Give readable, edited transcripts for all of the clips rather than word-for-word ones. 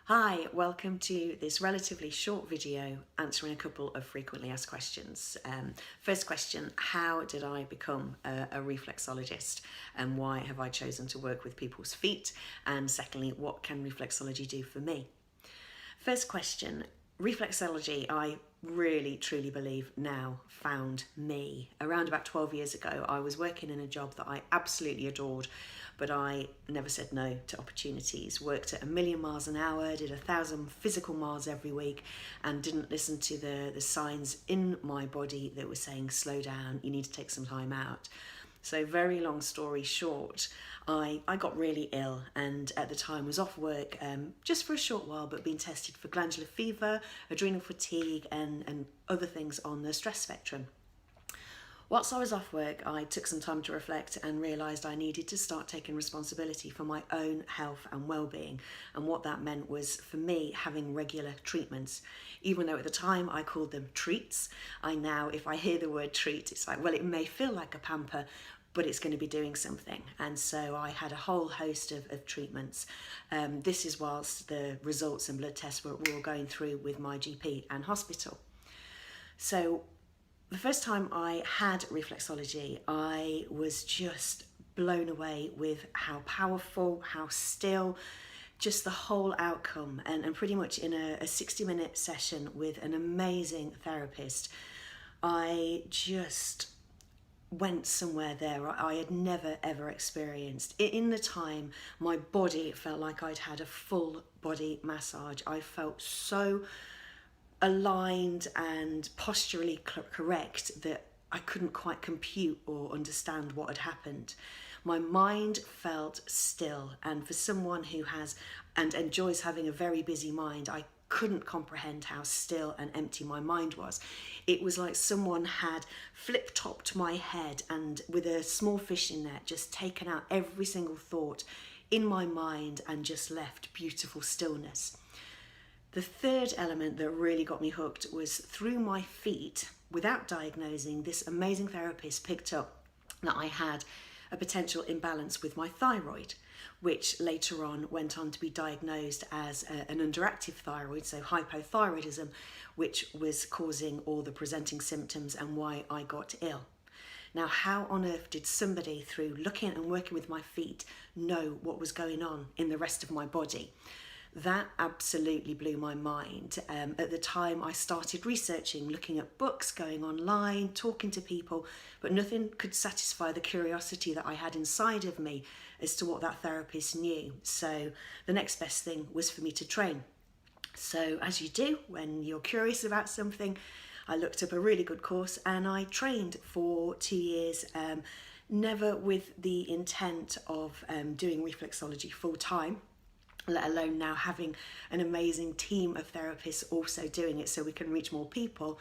Hi, welcome to this relatively short video answering a couple of frequently asked questions. First question, how did I become a reflexologist and why have I chosen to work with people's feet? And secondly, what can reflexology do for me? First question, reflexology, I really truly believe now found me. Around about 12 years ago, I was working in a job that I absolutely adored, but I never said no to opportunities. Worked at 1,000,000 miles an hour, did 1,000 physical miles every week, and didn't listen to the signs in my body that were saying, slow down, you need to take some time out. So very long story short, I got really ill and at the time was off work just for a short while, but being tested for glandular fever, adrenal fatigue and other things on the stress spectrum. Whilst I was off work, I took some time to reflect and realised I needed to start taking responsibility for my own health and well-being. And what that meant was, for me, having regular treatments. Even though at the time I called them treats, I now, if I hear the word treat, it's like, well, it may feel like a pamper, but it's going to be doing something. And so I had a whole host of treatments. This is whilst the results and blood tests were all going through with my GP and hospital. So the first time I had reflexology, I was just blown away with how powerful, how still, just the whole outcome. And pretty much in a 60-minute session with an amazing therapist, I just went somewhere there I had never ever experienced. In the time, my body felt like I'd had a full body massage. I felt so aligned and posturally correct that I couldn't quite compute or understand what had happened. My mind felt still, and for someone who has and enjoys having a very busy mind, I couldn't comprehend how still and empty my mind was. It was like someone had flip-topped my head and with a small fishing net just taken out every single thought in my mind and just left beautiful stillness. The third element that really got me hooked was through my feet, without diagnosing, this amazing therapist picked up that I had a potential imbalance with my thyroid, which later on went on to be diagnosed as an underactive thyroid, so hypothyroidism, which was causing all the presenting symptoms and why I got ill. Now, how on earth did somebody, through looking and working with my feet, know what was going on in the rest of my body? That absolutely blew my mind. At the time, I started researching, looking at books, going online, talking to people, but nothing could satisfy the curiosity that I had inside of me as to what that therapist knew. So the next best thing was for me to train. So as you do when you're curious about something, I looked up a really good course and I trained for 2 years, never with the intent of doing reflexology full time, let alone now having an amazing team of therapists also doing it so we can reach more people.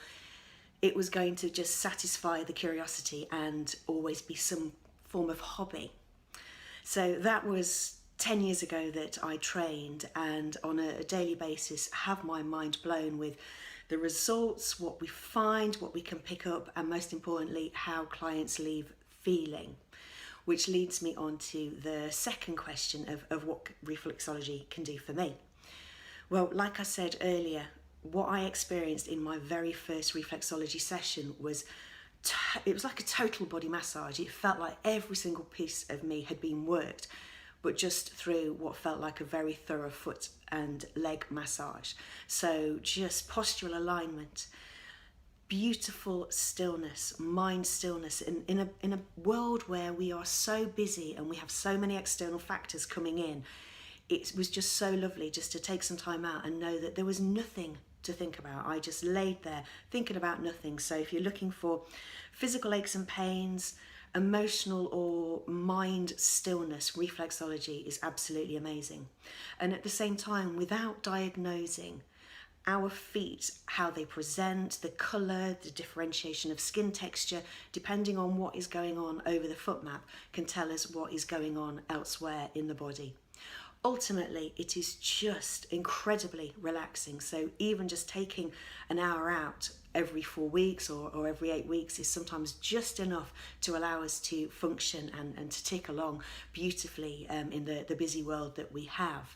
It was going to just satisfy the curiosity and always be some form of hobby. So that was 10 years ago that I trained, and on a daily basis have my mind blown with the results, what we find, what we can pick up, and most importantly, how clients leave feeling. Which leads me on to the second question of what reflexology can do for me. Well, like I said earlier, what I experienced in my very first reflexology session was it was like a total body massage. It felt like every single piece of me had been worked, but just through what felt like a very thorough foot and leg massage. So just postural alignment, beautiful stillness, mind stillness in a world where we are so busy and we have so many external factors coming in. It was just so lovely just to take some time out and know that there was nothing to think about. I just laid there thinking about nothing. So if you're looking for physical aches and pains, emotional or mind stillness, reflexology is absolutely amazing. And at the same time, without diagnosing, our feet, how they present, the colour, the differentiation of skin texture, depending on what is going on over the foot map, can tell us what is going on elsewhere in the body. Ultimately, it is just incredibly relaxing. So even just taking an hour out every 4 weeks or every 8 weeks is sometimes just enough to allow us to function and to tick along beautifully in the busy world that we have.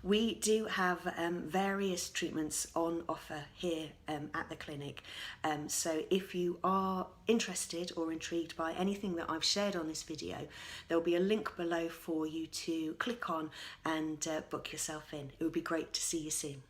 We do have various treatments on offer here at the clinic. So if you are interested or intrigued by anything that I've shared on this video, there'll be a link below for you to click on and book yourself in. It would be great to see you soon.